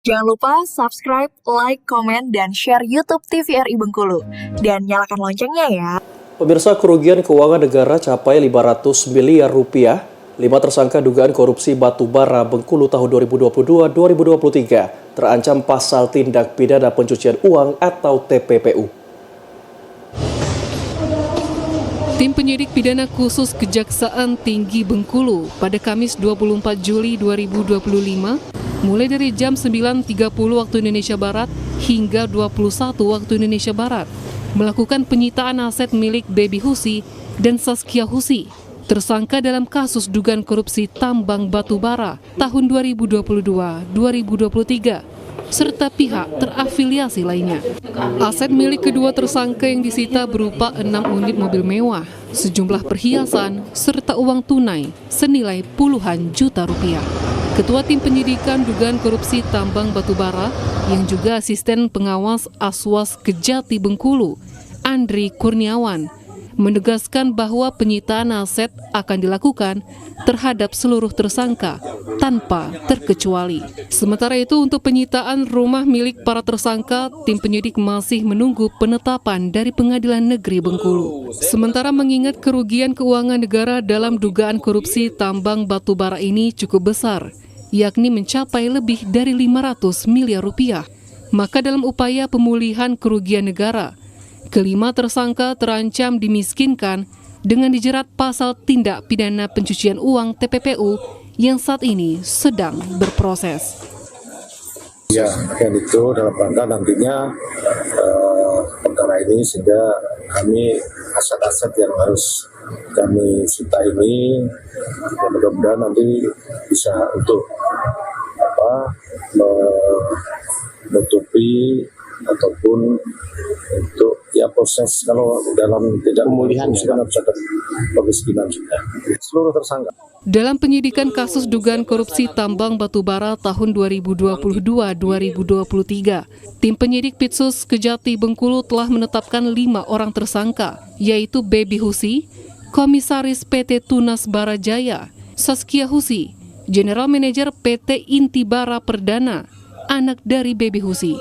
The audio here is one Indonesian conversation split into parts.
Jangan lupa subscribe, like, komen, dan share YouTube TVRI Bengkulu. Dan nyalakan loncengnya ya. Pemirsa, kerugian keuangan negara capai 500 miliar rupiah. 5 tersangka dugaan korupsi batubara Bengkulu tahun 2022-2023 terancam pasal tindak pidana pencucian uang atau TPPU. Tim penyidik pidana khusus Kejaksaan Tinggi Bengkulu pada Kamis 24 Juli 2025 mulai dari jam 9.30 waktu Indonesia Barat hingga 21 waktu Indonesia Barat melakukan penyitaan aset milik Baby Husi dan Saskia Husi, tersangka dalam kasus dugaan korupsi tambang batubara tahun 2022-2023, serta pihak terafiliasi lainnya. Aset milik kedua tersangka yang disita berupa 6 unit mobil mewah, sejumlah perhiasan, serta uang tunai senilai puluhan juta rupiah. Ketua Tim Penyidikan Dugaan Korupsi Tambang Batubara yang juga asisten pengawas Aswas Kejati Bengkulu, Andri Kurniawan, menegaskan bahwa penyitaan aset akan dilakukan terhadap seluruh tersangka tanpa terkecuali. Sementara itu, untuk penyitaan rumah milik para tersangka, tim penyidik masih menunggu penetapan dari Pengadilan Negeri Bengkulu. Sementara mengingat kerugian keuangan negara dalam dugaan korupsi tambang batubara ini cukup besar, yakni mencapai lebih dari 500 miliar rupiah. Maka dalam upaya pemulihan kerugian negara, kelima tersangka terancam dimiskinkan dengan dijerat pasal tindak pidana pencucian uang TPPU yang saat ini sedang berproses. Ya, yang itu dalam rangka nantinya perkara ini sehingga kami aset-aset yang harus kami sita ini mudah-mudahan nanti bisa untuk menutupi ataupun untuk proses kalau dalam tidak pemulihan bisa kemiskinan juga seluruh tersangka. Dalam penyidikan kasus dugaan korupsi tambang batubara tahun 2022-2023, tim penyidik Pitsus Kejati Bengkulu telah menetapkan 5 orang tersangka, yaitu Baby Husi, Komisaris PT Tunas Barajaya, Saskia Husi, General Manager PT Intibara Perdana, anak dari Baby Husi,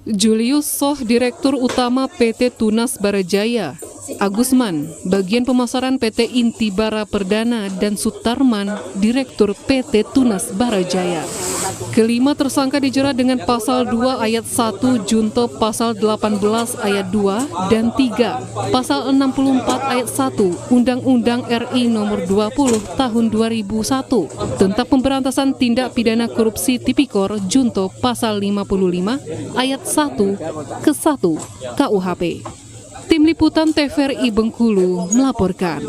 Julius Soh, Direktur Utama PT Tunas Barajaya, Agusman, bagian pemasaran PT Intibara Perdana, dan Sutarman, Direktur PT Tunas Barajaya. Kelima tersangka dijerat dengan pasal 2 ayat 1 junto pasal 18 ayat 2 dan 3, pasal 64 ayat 1 Undang-Undang RI nomor 20 tahun 2001 tentang pemberantasan tindak pidana korupsi tipikor junto pasal 55 ayat 1 ke 1 KUHP. Tim Liputan TVRI Bengkulu melaporkan.